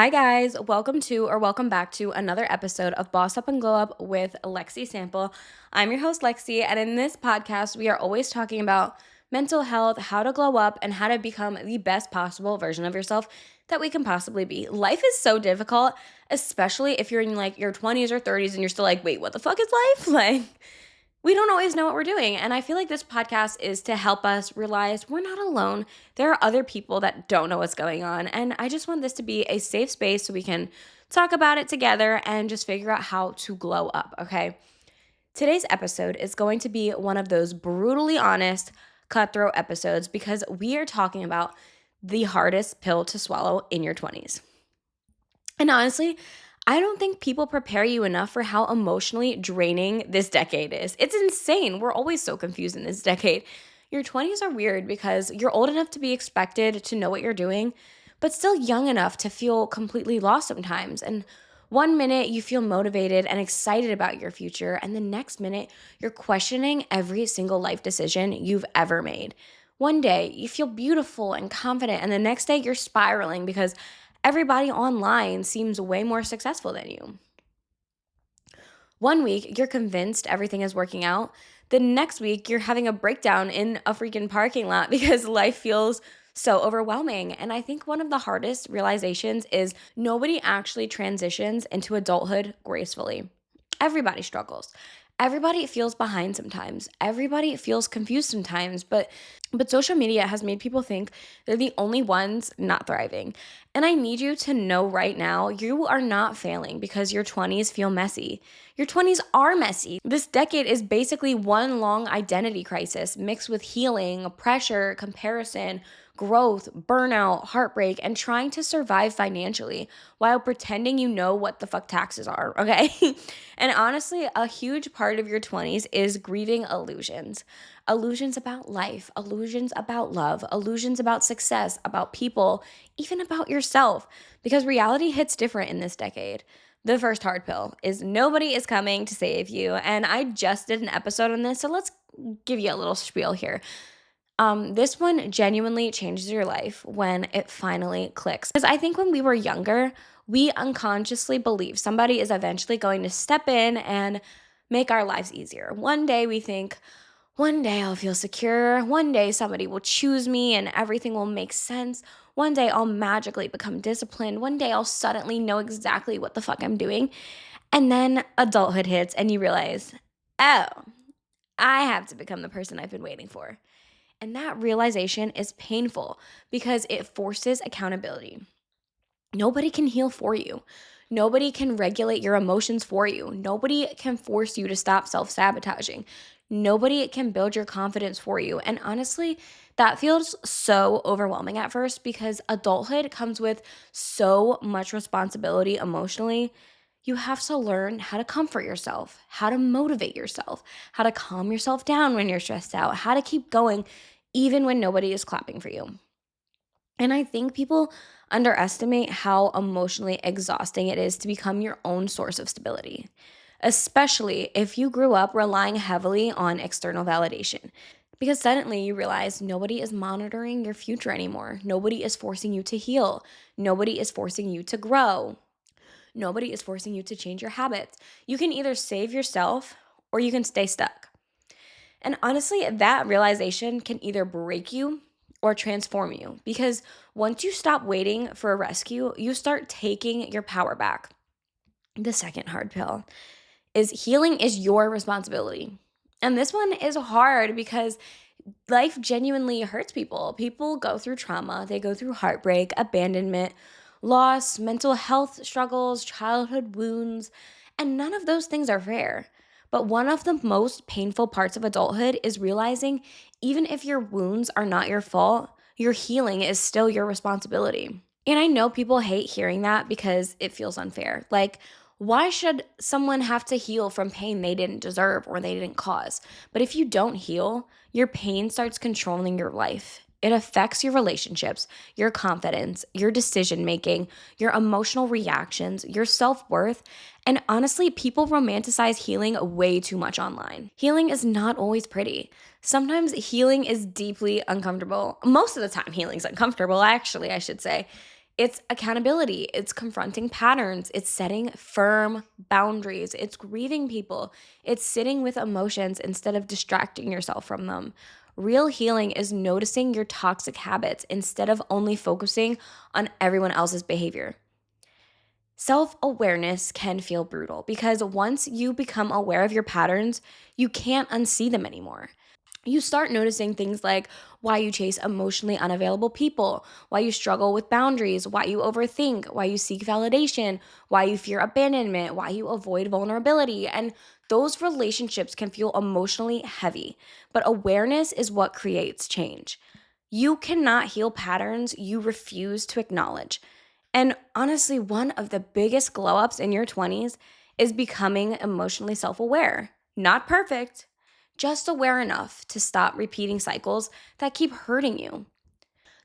Hi, guys. Welcome back to another episode of Boss Up and Glow Up with Lexi Sample. I'm your host, Lexi, and in this podcast, we are always talking about mental health, how to glow up, and how to become the best possible version of yourself that we can possibly be. Life is so difficult, especially if you're in like your 20s or 30s and you're still like, wait, what the fuck is life? Like, we don't always know what we're doing. And I feel like this podcast is to help us realize we're not alone. There are other people that don't know what's going on. And I just want this to be a safe space so we can talk about it together and just figure out how to glow up, okay? Today's episode is going to be one of those brutally honest, cutthroat episodes because we are talking about the hardest pill to swallow in your 20s. And honestly, I don't think people prepare you enough for how emotionally draining this decade is. It's insane. We're always so confused in this decade. Your 20s are weird because you're old enough to be expected to know what you're doing, but still young enough to feel completely lost sometimes. And one minute you feel motivated and excited about your future, and the next minute you're questioning every single life decision you've ever made. One day you feel beautiful and confident, and the next day you're spiraling because everybody online seems way more successful than you. One week, you're convinced everything is working out. The next week, you're having a breakdown in a freaking parking lot because life feels so overwhelming. And I think one of the hardest realizations is nobody actually transitions into adulthood gracefully. Everybody struggles. Everybody feels behind sometimes. Everybody feels confused sometimes, but social media has made people think they're the only ones not thriving. And I need you to know right now, you are not failing because your 20s feel messy. Your 20s are messy. This decade is basically one long identity crisis mixed with healing, pressure, comparison, growth, burnout, heartbreak, and trying to survive financially while pretending you know what the fuck taxes are, okay? And honestly, a huge part of your 20s is grieving illusions. Illusions about life, illusions about love, illusions about success, about people, even about yourself, because reality hits different in this decade. The first hard pill is nobody is coming to save you. And I just did an episode on this, so let's give you a little spiel here. This one genuinely changes your life when it finally clicks. Because I think when we were younger, we unconsciously believe somebody is eventually going to step in and make our lives easier. One day we think, one day I'll feel secure. One day somebody will choose me and everything will make sense. One day I'll magically become disciplined. One day I'll suddenly know exactly what the fuck I'm doing. And then adulthood hits and you realize, oh, I have to become the person I've been waiting for. And that realization is painful because it forces accountability. Nobody can heal for you. Nobody can regulate your emotions for you. Nobody can force you to stop self sabotaging. Nobody can build your confidence for you. And honestly, that feels so overwhelming at first because adulthood comes with so much responsibility emotionally. You have to learn how to comfort yourself, how to motivate yourself, how to calm yourself down when you're stressed out, how to keep going even when nobody is clapping for you. And I think people underestimate how emotionally exhausting it is to become your own source of stability, especially if you grew up relying heavily on external validation. Because suddenly you realize nobody is monitoring your future anymore. Nobody is forcing you to heal. Nobody is forcing you to grow. Nobody is forcing you to change your habits. You can either save yourself or you can stay stuck. And honestly, that realization can either break you or transform you because once you stop waiting for a rescue, you start taking your power back. The second hard pill is healing is your responsibility. And this one is hard because life genuinely hurts people. People go through trauma, they go through heartbreak, abandonment, loss, mental health struggles, childhood wounds, and none of those things are fair. But one of the most painful parts of adulthood is realizing even if your wounds are not your fault, your healing is still your responsibility. And I know people hate hearing that because it feels unfair. Like, why should someone have to heal from pain they didn't deserve or they didn't cause? But if you don't heal, your pain starts controlling your life. It affects your relationships, your confidence, your decision making, your emotional reactions, your self worth. And honestly, people romanticize healing way too much online. Healing is not always pretty. Sometimes healing is deeply uncomfortable. Most of the time, healing is uncomfortable, actually, I should say. It's accountability, it's confronting patterns, it's setting firm boundaries, it's grieving people, it's sitting with emotions instead of distracting yourself from them. Real healing is noticing your toxic habits instead of only focusing on everyone else's behavior. Self awareness can feel brutal because once you become aware of your patterns, you can't unsee them anymore. You start noticing things like why you chase emotionally unavailable people, why you struggle with boundaries, why you overthink, why you seek validation, why you fear abandonment, why you avoid vulnerability. And those relationships can feel emotionally heavy, but awareness is what creates change. You cannot heal patterns you refuse to acknowledge. And honestly, one of the biggest glow ups in your 20's is becoming emotionally self aware. Not perfect, just aware enough to stop repeating cycles that keep hurting you.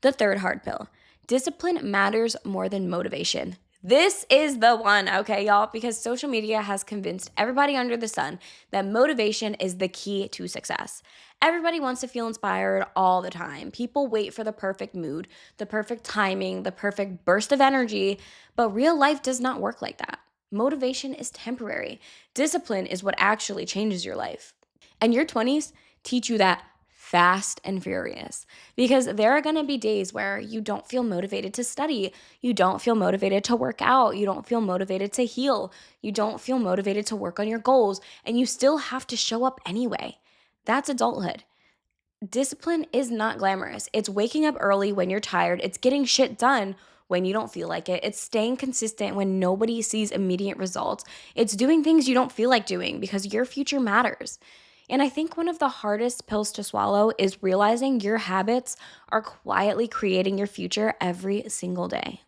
The third hard pill: discipline matters more than motivation. This is the one, okay, y'all, because social media has convinced everybody under the sun that motivation is the key to success. Everybody wants to feel inspired all the time. People wait for the perfect mood, the perfect timing, the perfect burst of energy, but real life does not work like that. Motivation is temporary. Discipline is what actually changes your life. And your 20's teach you that fast and furious, because there are going to be days where you don't feel motivated to study, you don't feel motivated to work out, you don't feel motivated to heal, you don't feel motivated to work on your goals, and you still have to show up anyway. That's adulthood. Discipline is not glamorous. It's waking up early when you're tired. It's getting shit done when you don't feel like it. It's staying consistent when nobody sees immediate results. It's doing things you don't feel like doing because your future matters. And I think one of the hardest pills to swallow is realizing your habits are quietly creating your future every single day.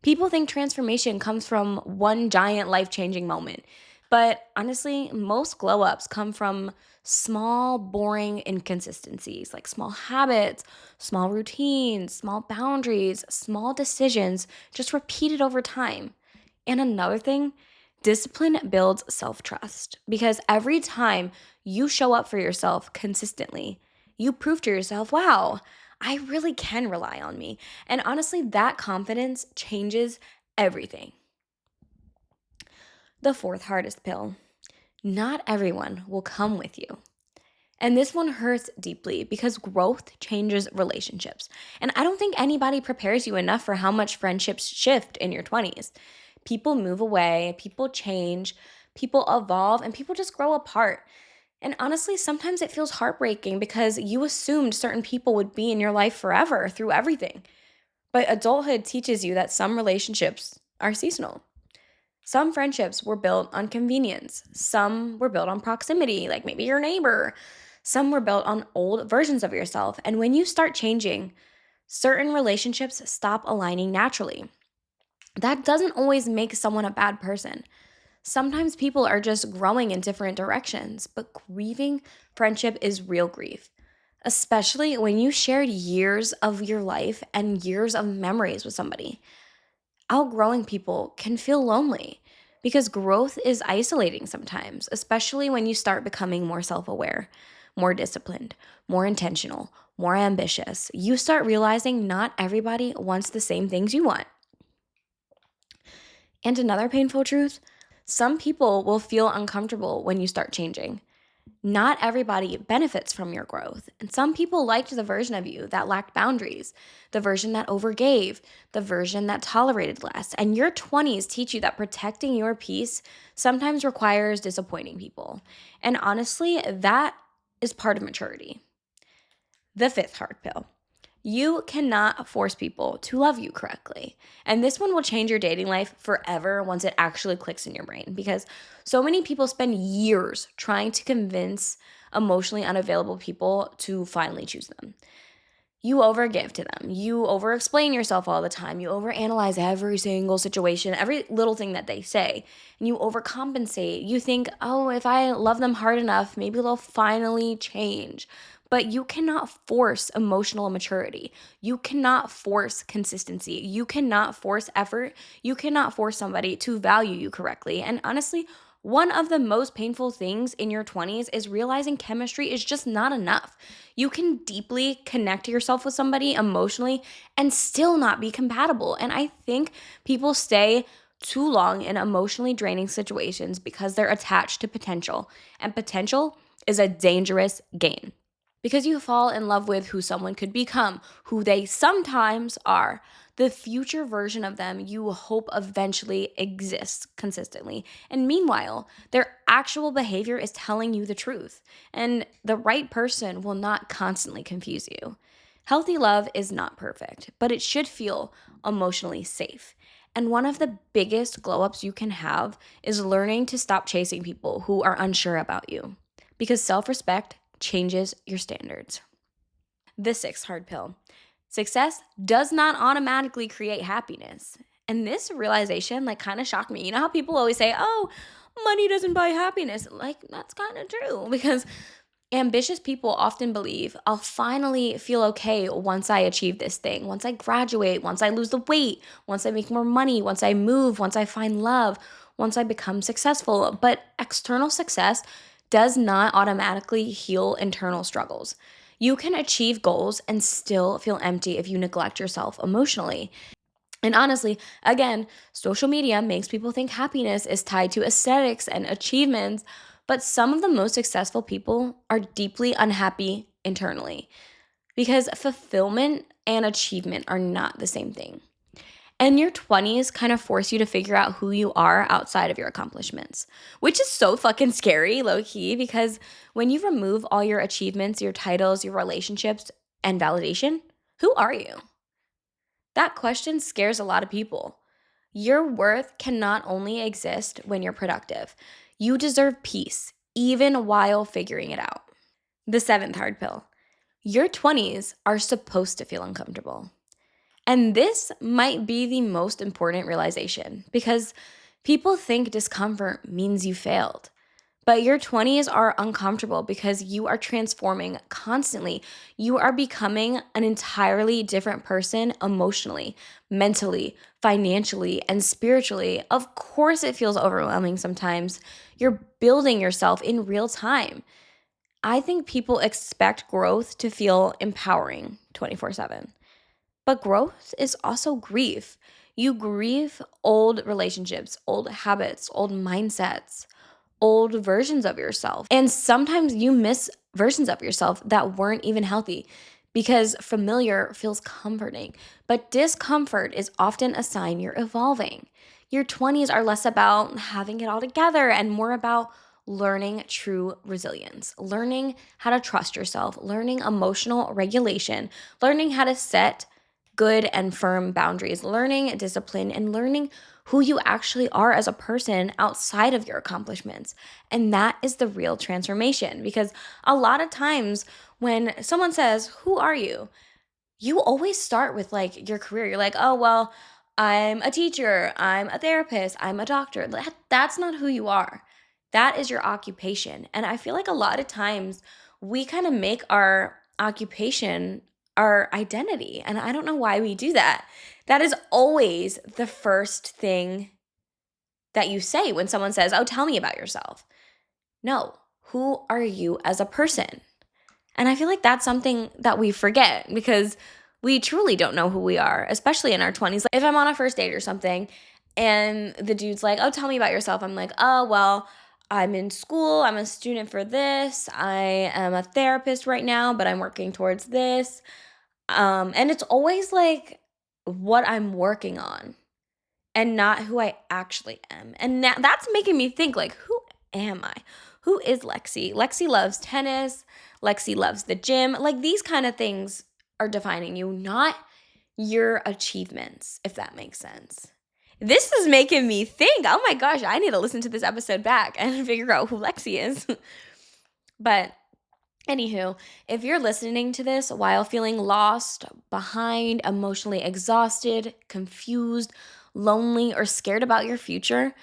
People think transformation comes from one giant life changing moment. But honestly, most glow ups come from small, boring inconsistencies like small habits, small routines, small boundaries, small decisions just repeated over time. And another thing, discipline builds self trust because every time you show up for yourself consistently, you prove to yourself, wow, I really can rely on me. And honestly, that confidence changes everything. The fourth hardest pill: not everyone will come with you. And this one hurts deeply because growth changes relationships. And I don't think anybody prepares you enough for how much friendships shift in your 20's. People move away, people change, people evolve, and people just grow apart. And honestly, sometimes it feels heartbreaking because you assumed certain people would be in your life forever through everything. But adulthood teaches you that some relationships are seasonal. Some friendships were built on convenience. Some were built on proximity, like maybe your neighbor. Some were built on old versions of yourself. And when you start changing, certain relationships stop aligning naturally. That doesn't always make someone a bad person. Sometimes people are just growing in different directions, but grieving friendship is real grief, especially when you shared years of your life and years of memories with somebody. Outgrowing people can feel lonely because growth is isolating sometimes, especially when you start becoming more self aware, more disciplined, more intentional, more ambitious. You start realizing not everybody wants the same things you want. And another painful truth: some people will feel uncomfortable when you start changing. Not everybody benefits from your growth. And some people liked the version of you that lacked boundaries, the version that overgave, the version that tolerated less. And your 20's teach you that protecting your peace sometimes requires disappointing people. And honestly, that is part of maturity. The fifth hard pill: you cannot force people to love you correctly. And this one will change your dating life forever once it actually clicks in your brain, because so many people spend years trying to convince emotionally unavailable people to finally choose them. You overgive to them. You over explain yourself all the time. You overanalyze every single situation, every little thing that they say. And you overcompensate. You think, oh, if I love them hard enough, maybe they'll finally change. But you cannot force emotional maturity. You cannot force consistency. You cannot force effort. You cannot force somebody to value you correctly. And honestly, One of the most painful things in your 20s is realizing chemistry is just not enough. You can deeply connect to yourself with somebody emotionally and still not be compatible. And I think people stay too long in emotionally draining situations because they're attached to potential. And potential is a dangerous game because you fall in love with who someone could become, who they sometimes are, the future version of them you hope eventually exists consistently. And meanwhile, their actual behavior is telling you the truth, and the right person will not constantly confuse you. Healthy love is not perfect, but it should feel emotionally safe. And one of the biggest glow ups you can have is learning to stop chasing people who are unsure about you because self respect changes your standards. The sixth hard pill: success does not automatically create happiness. And this realization, like, kind of shocked me. You know how people always say, oh, money doesn't buy happiness? Like, that's kind of true because ambitious people often believe I'll finally feel okay once I achieve this thing, once I graduate, once I lose the weight, once I make more money, once I move, once I find love, once I become successful. But external success does not automatically heal internal struggles. You can achieve goals and still feel empty if you neglect yourself emotionally. And honestly, again, social media makes people think happiness is tied to aesthetics and achievements, but some of the most successful people are deeply unhappy internally because fulfillment and achievement are not the same thing. And your 20s kind of force you to figure out who you are outside of your accomplishments, which is so fucking scary, low key, because when you remove all your achievements, your titles, your relationships, and validation, who are you? That question scares a lot of people. Your worth can not only exist when you're productive, you deserve peace, even while figuring it out. The seventh hard pill: your 20s are supposed to feel uncomfortable. And this might be the most important realization because people think discomfort means you failed. But your 20s are uncomfortable because you are transforming constantly. You are becoming an entirely different person emotionally, mentally, financially, and spiritually. Of course, it feels overwhelming sometimes. You're building yourself in real time. I think people expect growth to feel empowering 24/7. But growth is also grief. You grieve old relationships, old habits, old mindsets, old versions of yourself. And sometimes you miss versions of yourself that weren't even healthy because familiar feels comforting. But discomfort is often a sign you're evolving. Your 20s are less about having it all together and more about learning true resilience, learning how to trust yourself, learning emotional regulation, learning how to set good and firm boundaries, learning discipline, and learning who you actually are as a person outside of your accomplishments. And that is the real transformation because a lot of times when someone says, who are you? You always start with like your career. You're like, oh, well, I'm a teacher, I'm a therapist, I'm a doctor. That's not who you are. That is your occupation. And I feel like a lot of times we kind of make our occupation our identity. And I don't know why we do that. That is always the first thing that you say when someone says, oh, tell me about yourself. No, who are you as a person? And I feel like that's something that we forget because we truly don't know who we are, especially in our 20s. Like if I'm on a first date or something and the dude's like, oh, tell me about yourself. I'm like, oh, well, I'm in school. I'm a student for this. I am a therapist right now, but I'm working towards this. And it's always like what I'm working on and not who I actually am. And now that's making me think like, who am I? Who is Lexi? Lexi loves tennis. Lexi loves the gym. Like these kind of things are defining you, not your achievements, if that makes sense. This is making me think, oh my gosh, I need to listen to this episode back and figure out who Lexi is. But anywho, if you're listening to this while feeling lost, behind, emotionally exhausted, confused, lonely, or scared about your future,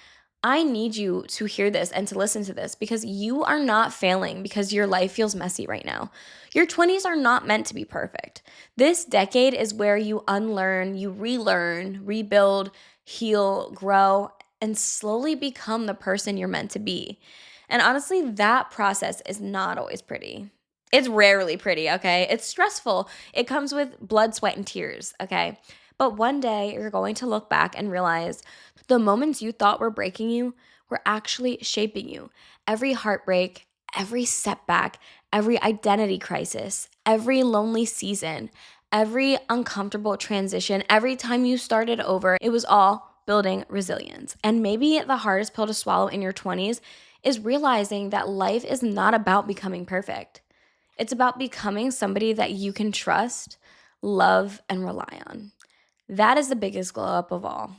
I need you to hear this and to listen to this because you are not failing because your life feels messy right now. Your 20s are not meant to be perfect. This decade is where you unlearn, you relearn, rebuild, heal, grow, and slowly become the person you're meant to be. And honestly, that process is not always pretty. It's rarely pretty, okay? It's stressful. It comes with blood, sweat, and tears, okay? But one day you're going to look back and realize the moments you thought were breaking you were actually shaping you. Every heartbreak, every setback, every identity crisis, every lonely season, every uncomfortable transition, every time you started over, it was all building resilience. And maybe the hardest pill to swallow in your 20s is realizing that life is not about becoming perfect. It's about becoming somebody that you can trust, love, and rely on. That is the biggest glow up of all.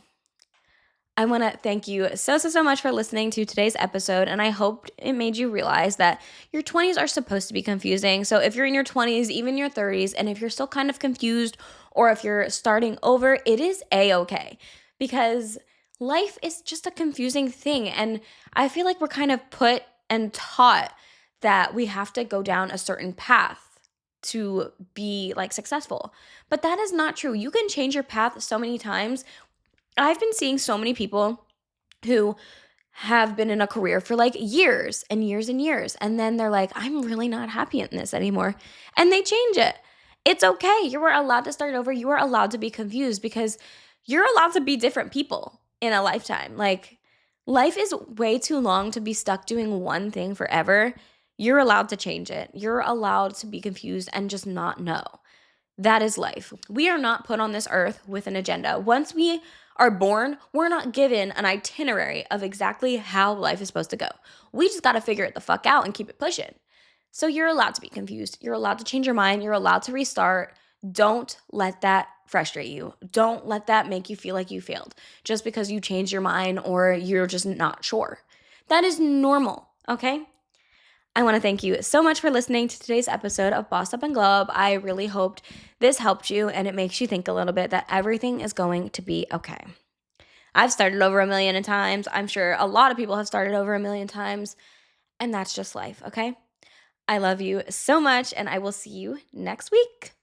I want to thank you so much for listening to today's episode. And I hope it made you realize that your 20s are supposed to be confusing. So if you're in your 20s, even your 30s, and if you're still kind of confused or if you're starting over, it is A-okay, because life is just a confusing thing. And I feel like we're kind of put and taught that we have to go down a certain path to be like successful. But that is not true. You can change your path so many times. I've been seeing so many people who have been in a career for like years and years and years. And then they're like, I'm really not happy in this anymore. And they change it. It's okay. You are allowed to start over. You are allowed to be confused because you're allowed to be different people in a lifetime. Like, life is way too long to be stuck doing one thing forever. You're allowed to change it. You're allowed to be confused and just not know. That is life. We are not put on this earth with an agenda. Once we are born, we're not given an itinerary of exactly how life is supposed to go. We just got to figure it the fuck out and keep it pushing. So you're allowed to be confused. You're allowed to change your mind. You're allowed to restart. Don't let that frustrate you. Don't let that make you feel like you failed just because you changed your mind or you're just not sure. That is normal, okay? I want to thank you so much for listening to today's episode of Boss Up and Glow Up. I really hoped this helped you and it makes you think a little bit that everything is going to be okay. I've started over a million times. I'm sure a lot of people have started over a million times, and that's just life, okay? I love you so much, and I will see you next week.